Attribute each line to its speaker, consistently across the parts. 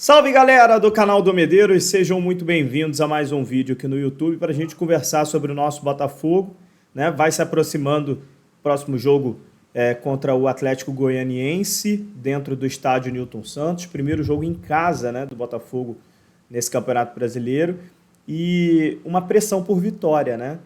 Speaker 1: Salve galera do canal do Medeiros, sejam muito bem-vindos a mais um vídeo aqui no YouTube para a gente conversar sobre o nosso Botafogo, né? Vai se aproximando o próximo jogo contra o Atlético Goianiense dentro do estádio Newton Santos, primeiro jogo em casa, né, do Botafogo nesse Campeonato Brasileiro e uma pressão por vitória, né?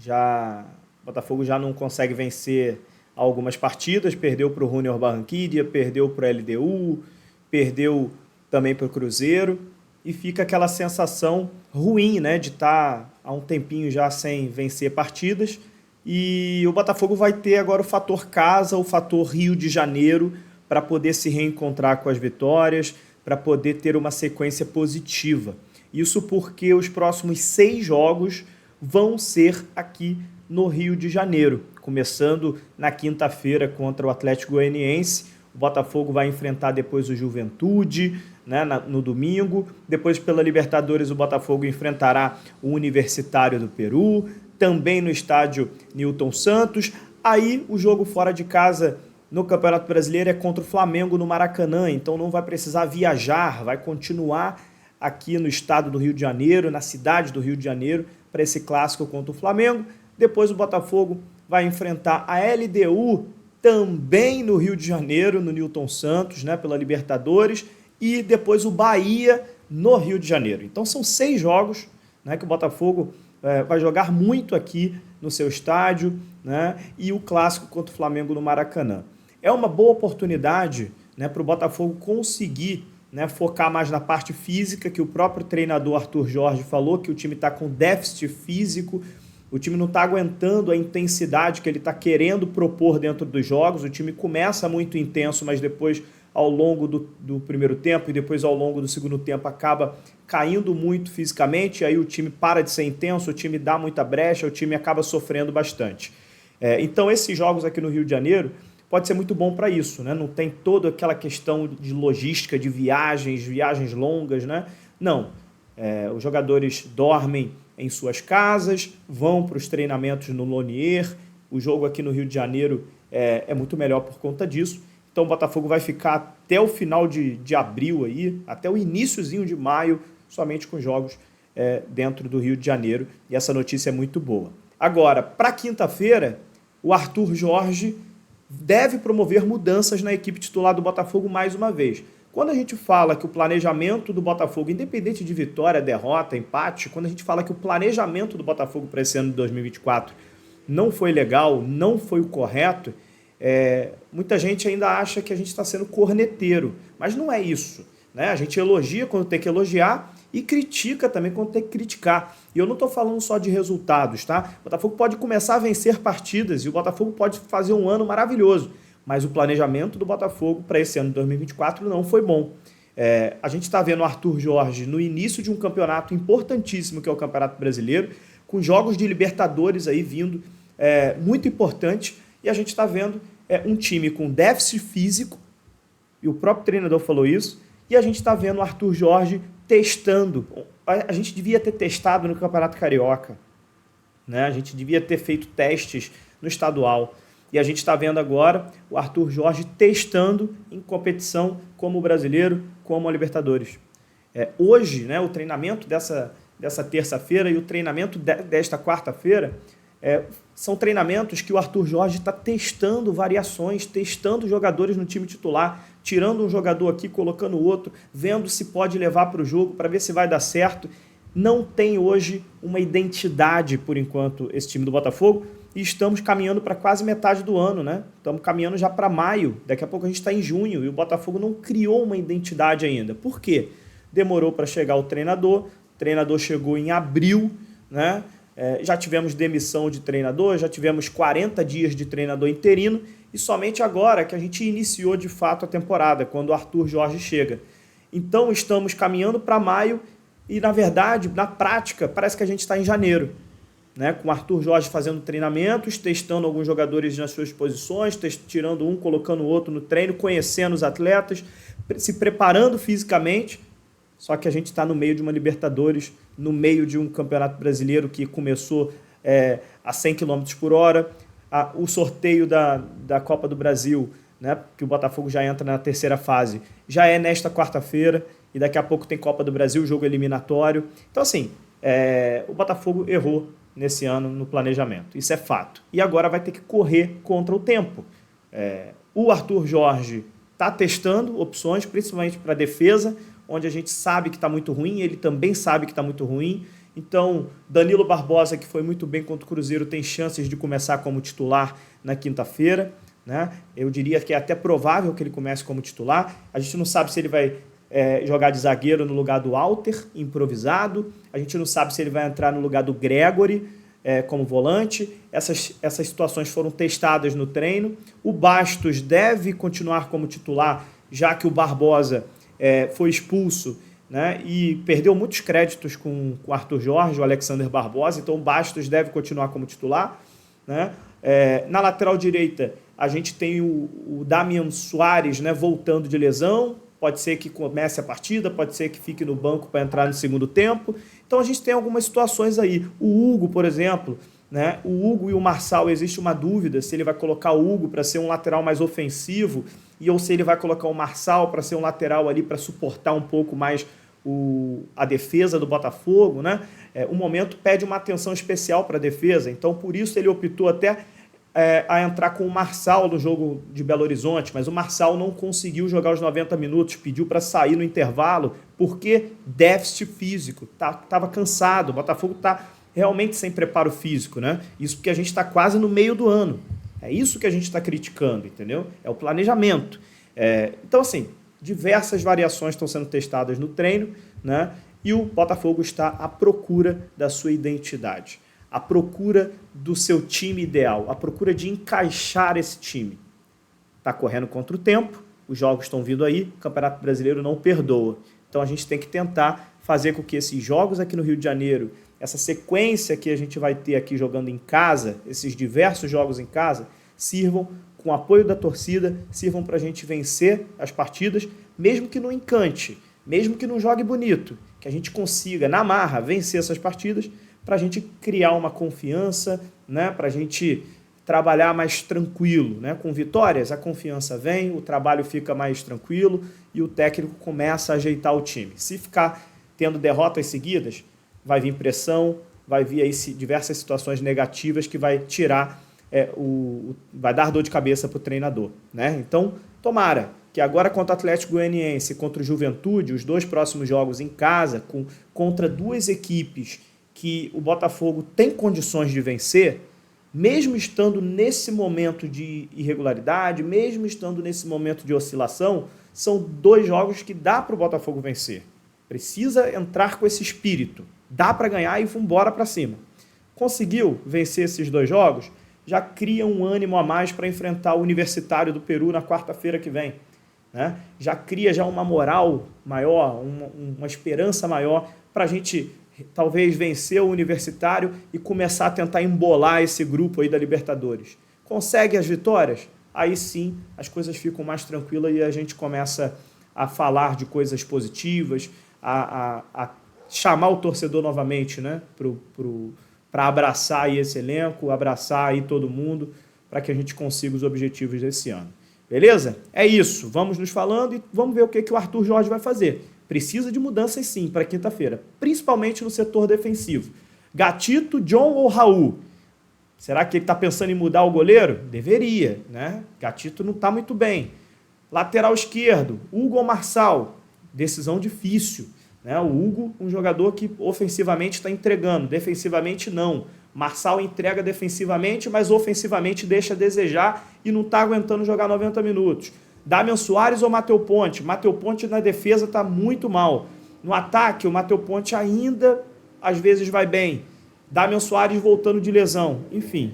Speaker 1: O Botafogo já não consegue vencer algumas partidas, perdeu para o Junior Barranquilla, perdeu para o LDU, perdeu também para o Cruzeiro, e fica aquela sensação ruim, né, de estar há um tempinho já sem vencer partidas, e o Botafogo vai ter agora o fator casa, o fator Rio de Janeiro, para poder se reencontrar com as vitórias, para poder ter uma sequência positiva. Isso porque os próximos 6 jogos vão ser aqui no Rio de Janeiro, começando na quinta-feira contra o Atlético Goianiense. O Botafogo vai enfrentar depois o Juventude, né, no domingo. Depois, pela Libertadores, o Botafogo enfrentará o Universitário do Peru, também no estádio Newton Santos. Aí, o jogo fora de casa no Campeonato Brasileiro é contra o Flamengo no Maracanã, então não vai precisar viajar, vai continuar aqui no estado do Rio de Janeiro, na cidade do Rio de Janeiro, para esse clássico contra o Flamengo. Depois o Botafogo vai enfrentar a LDU, também no Rio de Janeiro, no Newton Santos, né, pela Libertadores, e depois o Bahia no Rio de Janeiro. Então são 6 jogos, né, que o Botafogo vai jogar muito aqui no seu estádio, né, e o clássico contra o Flamengo no Maracanã. É uma boa oportunidade, né, para o Botafogo conseguir, né, focar mais na parte física, que o próprio treinador Arthur Jorge falou que o time está com déficit físico. O time não está aguentando a intensidade que ele está querendo propor dentro dos jogos. O time começa muito intenso, mas depois, ao longo do primeiro tempo e depois ao longo do segundo tempo, acaba caindo muito fisicamente. Aí o time para de ser intenso, o time dá muita brecha, o time acaba sofrendo bastante. Então, esses jogos aqui no Rio de Janeiro pode ser muito bom para isso, né? Não tem toda aquela questão de logística, de viagens longas, né? Não. Os jogadores dormem em suas casas, vão para os treinamentos no Lonier. O jogo aqui no Rio de Janeiro é muito melhor por conta disso. Então o Botafogo vai ficar até o final de abril, aí, até o iniciozinho de maio, somente com jogos dentro do Rio de Janeiro. E essa notícia é muito boa. Agora, para quinta-feira, o Arthur Jorge deve promover mudanças na equipe titular do Botafogo mais uma vez. Quando a gente fala que o planejamento do Botafogo, independente de vitória, derrota, empate, quando a gente fala que o planejamento do Botafogo para esse ano de 2024 não foi legal, não foi o correto, muita gente ainda acha que a gente está sendo corneteiro, mas não é isso, né? A gente elogia quando tem que elogiar e critica também quando tem que criticar. E eu não estou falando só de resultados, tá? O Botafogo pode começar a vencer partidas e o Botafogo pode fazer um ano maravilhoso, mas o planejamento do Botafogo para esse ano de 2024 não foi bom. A gente está vendo o Arthur Jorge no início de um campeonato importantíssimo, que é o Campeonato Brasileiro, com jogos de Libertadores aí vindo muito importantes, e a gente está vendo um time com déficit físico, e o próprio treinador falou isso, e a gente está vendo o Arthur Jorge testando. A gente devia ter testado no Campeonato Carioca, né? A gente devia ter feito testes no estadual. E a gente está vendo agora o Arthur Jorge testando em competição como o Brasileiro, como a Libertadores. Hoje, né, o treinamento dessa terça-feira e o treinamento desta quarta-feira são treinamentos que o Arthur Jorge está testando variações, testando jogadores no time titular, tirando um jogador aqui, colocando outro, vendo se pode levar para o jogo, para ver se vai dar certo. Não tem hoje uma identidade, por enquanto, esse time do Botafogo, e estamos caminhando para quase metade do ano, né? Estamos caminhando já para maio, daqui a pouco a gente está em junho, e o Botafogo não criou uma identidade ainda. Por quê? Demorou para chegar o treinador chegou em abril, né? Já tivemos demissão de treinador, já tivemos 40 dias de treinador interino, e somente agora que a gente iniciou de fato a temporada, quando o Arthur Jorge chega. Então estamos caminhando para maio, e na verdade, na prática, parece que a gente está em janeiro, né? Com o Arthur Jorge fazendo treinamentos, testando alguns jogadores nas suas posições, tirando um, colocando o outro no treino, conhecendo os atletas, se preparando fisicamente. Só que a gente está no meio de uma Libertadores, no meio de um Campeonato Brasileiro que começou a 100 km por hora, o sorteio da Copa do Brasil, né, que o Botafogo já entra na terceira fase, já é nesta quarta-feira. e daqui a pouco tem Copa do Brasil, jogo eliminatório. Então, assim, o Botafogo errou nesse ano no planejamento, isso é fato. E agora vai ter que correr contra o tempo. O Arthur Jorge está testando opções, principalmente para a defesa, onde a gente sabe que está muito ruim, ele também sabe que está muito ruim. Então, Danilo Barbosa, que foi muito bem contra o Cruzeiro, tem chances de começar como titular na quinta-feira, né? Eu diria que é até provável que ele comece como titular. A gente não sabe se ele vai jogar de zagueiro no lugar do Alter, improvisado. A gente não sabe se ele vai entrar no lugar do Gregory, como volante. Essas situações foram testadas no treino. O Bastos deve continuar como titular, já que o Barbosa foi expulso, né, e perdeu muitos créditos com o Arthur Jorge, o Alexander Barbosa, então o Bastos deve continuar como titular, né? Na lateral direita, a gente tem o Damian Soares, né, voltando de lesão, pode ser que comece a partida, pode ser que fique no banco para entrar no segundo tempo, então a gente tem algumas situações aí. O Hugo, por exemplo, né, o Hugo e o Marçal, existe uma dúvida se ele vai colocar o Hugo para ser um lateral mais ofensivo ou se ele vai colocar o Marçal para ser um lateral ali para suportar um pouco mais a defesa do Botafogo, né? O momento pede uma atenção especial para a defesa, então por isso ele optou até a entrar com o Marçal no jogo de Belo Horizonte, mas o Marçal não conseguiu jogar os 90 minutos, pediu para sair no intervalo, porque déficit físico, estava cansado, o Botafogo está realmente sem preparo físico, né? Isso porque a gente está quase no meio do ano. É isso que a gente está criticando, entendeu? É o planejamento. Então, assim, diversas variações estão sendo testadas no treino, né? E o Botafogo está à procura da sua identidade, à procura do seu time ideal, à procura de encaixar esse time. Está correndo contra o tempo, os jogos estão vindo aí, o Campeonato Brasileiro não perdoa. Então a gente tem que tentar fazer com que esses jogos aqui no Rio de Janeiro, essa sequência que a gente vai ter aqui jogando em casa, esses diversos jogos em casa, sirvam com o apoio da torcida, sirvam para a gente vencer as partidas, mesmo que não encante, mesmo que não jogue bonito, que a gente consiga, na marra, vencer essas partidas, para a gente criar uma confiança, né, para a gente trabalhar mais tranquilo, né? Com vitórias, a confiança vem, o trabalho fica mais tranquilo e o técnico começa a ajeitar o time. Se ficar tendo derrotas seguidas, vai vir pressão, vai vir aí diversas situações negativas que vai tirar, vai dar dor de cabeça para o treinador, né? Então, tomara que agora contra o Atlético Goianiense e contra o Juventude, os dois próximos jogos em casa, contra duas equipes que o Botafogo tem condições de vencer, mesmo estando nesse momento de irregularidade, mesmo estando nesse momento de oscilação, são dois jogos que dá para o Botafogo vencer. Precisa entrar com esse espírito. Dá para ganhar e vamos embora para cima. Conseguiu vencer esses dois jogos, já cria um ânimo a mais para enfrentar o Universitário do Peru na quarta-feira que vem, né? Já cria uma moral maior, uma esperança maior para a gente talvez vencer o Universitário e começar a tentar embolar esse grupo aí da Libertadores. Consegue as vitórias? Aí sim as coisas ficam mais tranquilas e a gente começa a falar de coisas positivas, a chamar o torcedor novamente, né, para abraçar aí esse elenco, abraçar aí todo mundo, para que a gente consiga os objetivos desse ano. Beleza? É isso. Vamos nos falando e vamos ver o que o Arthur Jorge vai fazer. Precisa de mudanças sim para quinta-feira, principalmente no setor defensivo. Gatito, John ou Raul? Será que ele está pensando em mudar o goleiro? Deveria, né? Gatito não está muito bem. Lateral esquerdo, Hugo ou Marçal? Decisão difícil, né? O Hugo, um jogador que ofensivamente está entregando, defensivamente não. Marçal entrega defensivamente, mas ofensivamente deixa a desejar e não está aguentando jogar 90 minutos. Damian Soares ou Matheus Ponte? Matheus Ponte na defesa está muito mal. No ataque, o Matheus Ponte ainda, às vezes, vai bem. Damian Soares voltando de lesão. Enfim,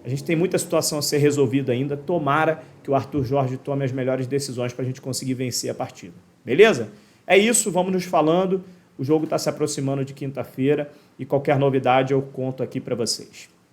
Speaker 1: a gente tem muita situação a ser resolvida ainda. Tomara que o Arthur Jorge tome as melhores decisões para a gente conseguir vencer a partida. Beleza? É isso, vamos nos falando. O jogo está se aproximando de quinta-feira e qualquer novidade eu conto aqui para vocês.